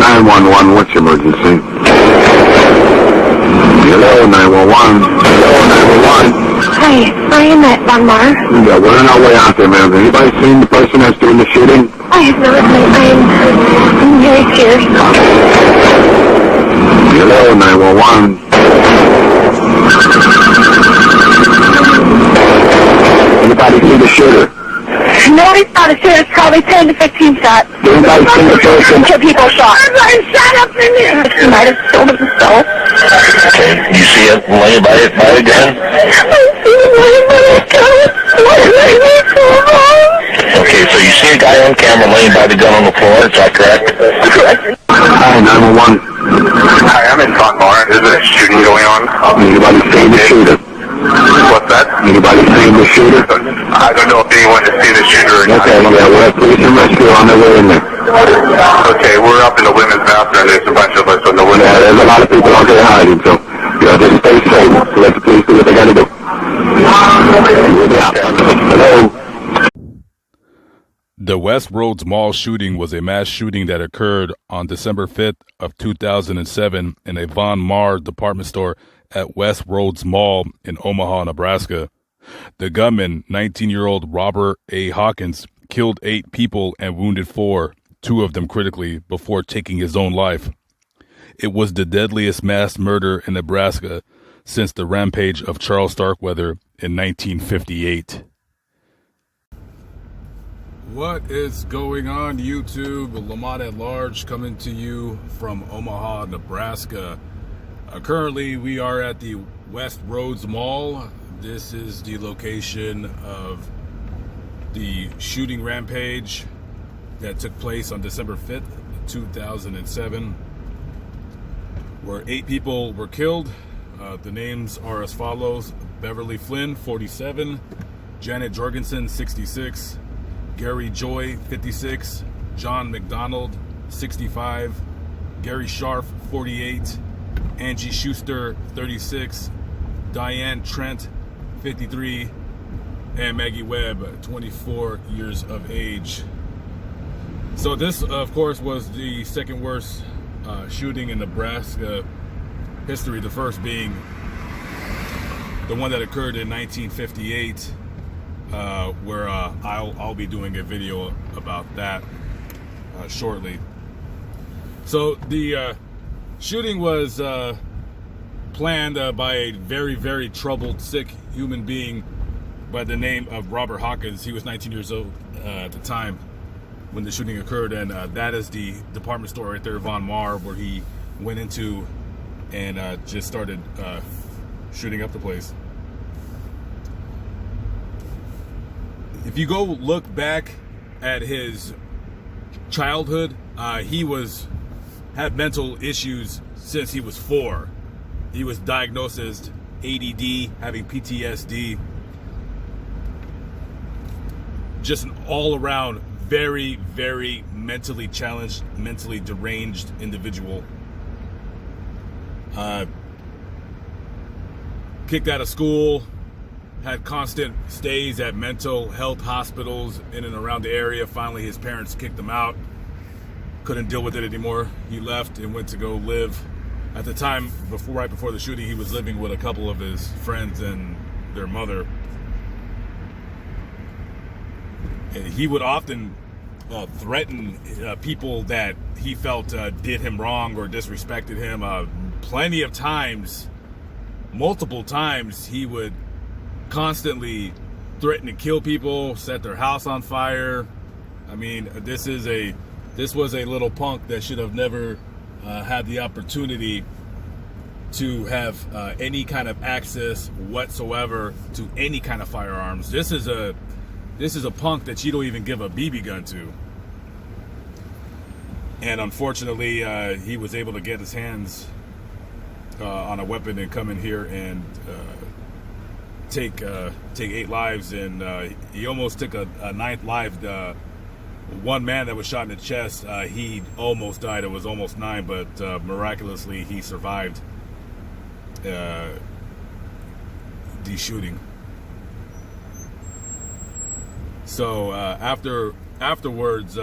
911, what's your emergency? Hello, 911. Hello, 911. Hi, I am at Von Mar. Yeah, we're on our way out there, ma'am. Has anybody seen the person that's doing the shooting? I have not. I'm very scared. Hello, 911. Anybody see the shooter? Nobody saw the shooter. It's probably 10 to 15 shots. Anybody see the person? 2 people shot. Everybody shot up in there. He might have stolen himself. Okay, you see it laying by the gun? I see him laying by the gun. What did I do so wrong? Okay, so you see a guy on camera laying by the gun on the floor, is that correct? Correct. Hi, 911. Hi, I'm in Von Mar. Is there a shooting going on? Anybody seen the shooter? What's that? Anybody seen the shooter? I don't know if anyone has seen the shooter or not. Okay, yeah, we're at police and rescue on their way in there. Okay, we're up in the women's bathroom. There's a bunch of us on the women's Yeah, there's a lot of people out there hiding, so just stay safe. Let the police do what they gotta do. We'll be out. Hello? The West Roads Mall shooting was a mass shooting that occurred on December 5th of 2007 in a Von Mar department store at West Roads Mall in Omaha, Nebraska. The gunman, 19-year-old Robert A. Hawkins, killed 8 people and wounded 4, 2 of them critically, before taking his own life. It was the deadliest mass murder in Nebraska since the rampage of Charles Starkweather in 1958. What is going on, YouTube? Lamont at Large coming to you from Omaha, Nebraska. Currently, we are at the West Roads Mall. This is the location of the shooting rampage that took place on December 5th, 2007, where 8 people were killed. The names are as follows: Beverly Flynn, 47, Janet Jorgensen, 66, Gary Joy, 56, John McDonald, 65, Gary Scharf, 48, Angie Schuster, 36, Diane Trent, 53, and Maggie Webb, 24 years of age. So this, of course, was the second worst shooting in Nebraska history, the first being the one that occurred in 1958, where I'll be doing a video about that shortly. So the shooting was planned by a very, very troubled, sick human being by the name of Robert Hawkins. He was 19 years old at the time when the shooting occurred, and that is the department store right there, Von Mar, where he went into and just started shooting up the place. If you go look back at his childhood, he had mental issues since he was 4. He was diagnosed as ADD, having PTSD. Just an all-around very, very mentally challenged, mentally deranged individual. Kicked out of school, had constant stays at mental health hospitals in and around the area. Finally, his parents kicked him out. Couldn't deal with it anymore. He left and went to go live. At the time, right before the shooting, he was living with a couple of his friends and their mother. And he would often threaten people that he felt did him wrong or disrespected him. Plenty of times, multiple times, he would constantly threaten to kill people, set their house on fire. I mean, this was a little punk that should have never had the opportunity to have any kind of access whatsoever to any kind of firearms. This is a punk that you don't even give a BB gun to. And unfortunately, he was able to get his hands on a weapon and come in here and take 8 lives. And he almost took a 9th life. One man that was shot in the chest, he almost died. It was almost 9, but miraculously he survived the shooting. So afterwards,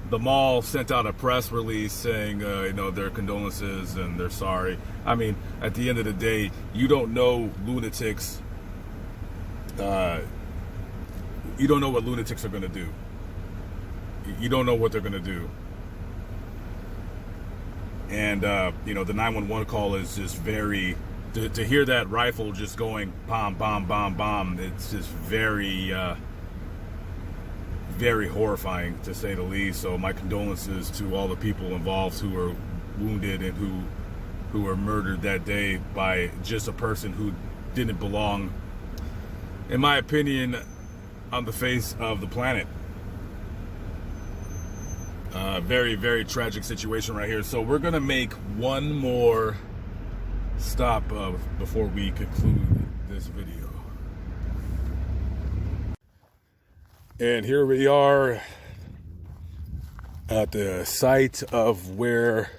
the mall sent out a press release saying, you know, their condolences and they're sorry. I mean, at the end of the day, you don't know lunatics. You don't know what lunatics are going to do. You don't know what they're going to do. And, you know, the 911 call is just very, to hear that rifle just going bomb, bomb, bomb, bomb, it's just very, very horrifying, to say the least. So my condolences to all the people involved who were wounded and who were murdered that day by just a person who didn't belong, in my opinion, on the face of the planet. Very, very tragic situation right here. So we're gonna make one more stop before we conclude this video. And here we are at the site of where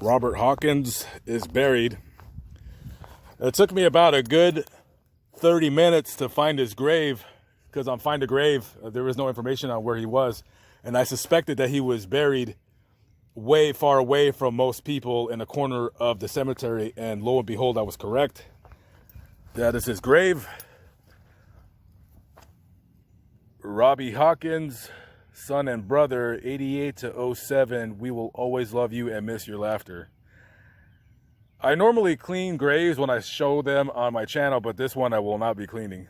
Robert Hawkins is buried. It took me about a good 30 minutes to find his grave, because on Find a Grave, there was no information on where he was. And I suspected that he was buried way far away from most people in a corner of the cemetery. And lo and behold, I was correct. That is his grave. Robbie Hawkins, son and brother, 88 to 07. We will always love you and miss your laughter. I normally clean graves when I show them on my channel, but this one I will not be cleaning.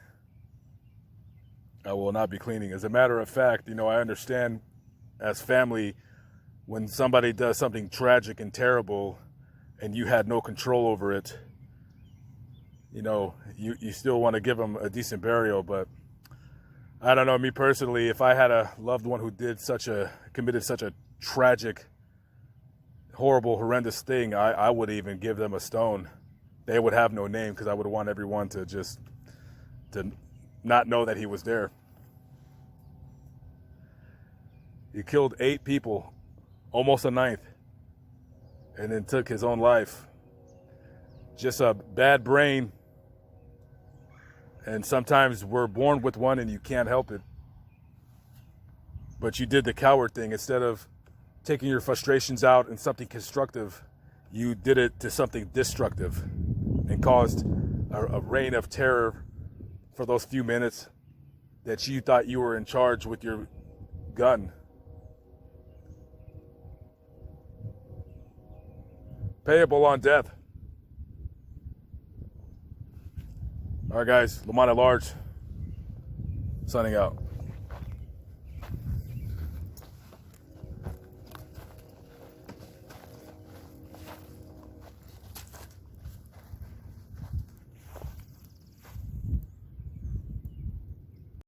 I will not be cleaning. As a matter of fact, you know, I understand as family, when somebody does something tragic and terrible and you had no control over it, you know, you still want to give them a decent burial. But I don't know, me personally, if I had a loved one who did committed such a tragic, horrible, horrendous thing, I would even give them a stone. They would have no name, because I would want everyone to not know that he was there. He killed 8 people, almost a 9th, and then took his own life. Just a bad brain. And sometimes we're born with one and you can't help it. But you did the coward thing. Instead of taking your frustrations out in something constructive, you did it to something destructive and caused a reign of terror for those few minutes that you thought you were in charge with your gun. Payable on death. All right, guys, Lamont at Large, signing out.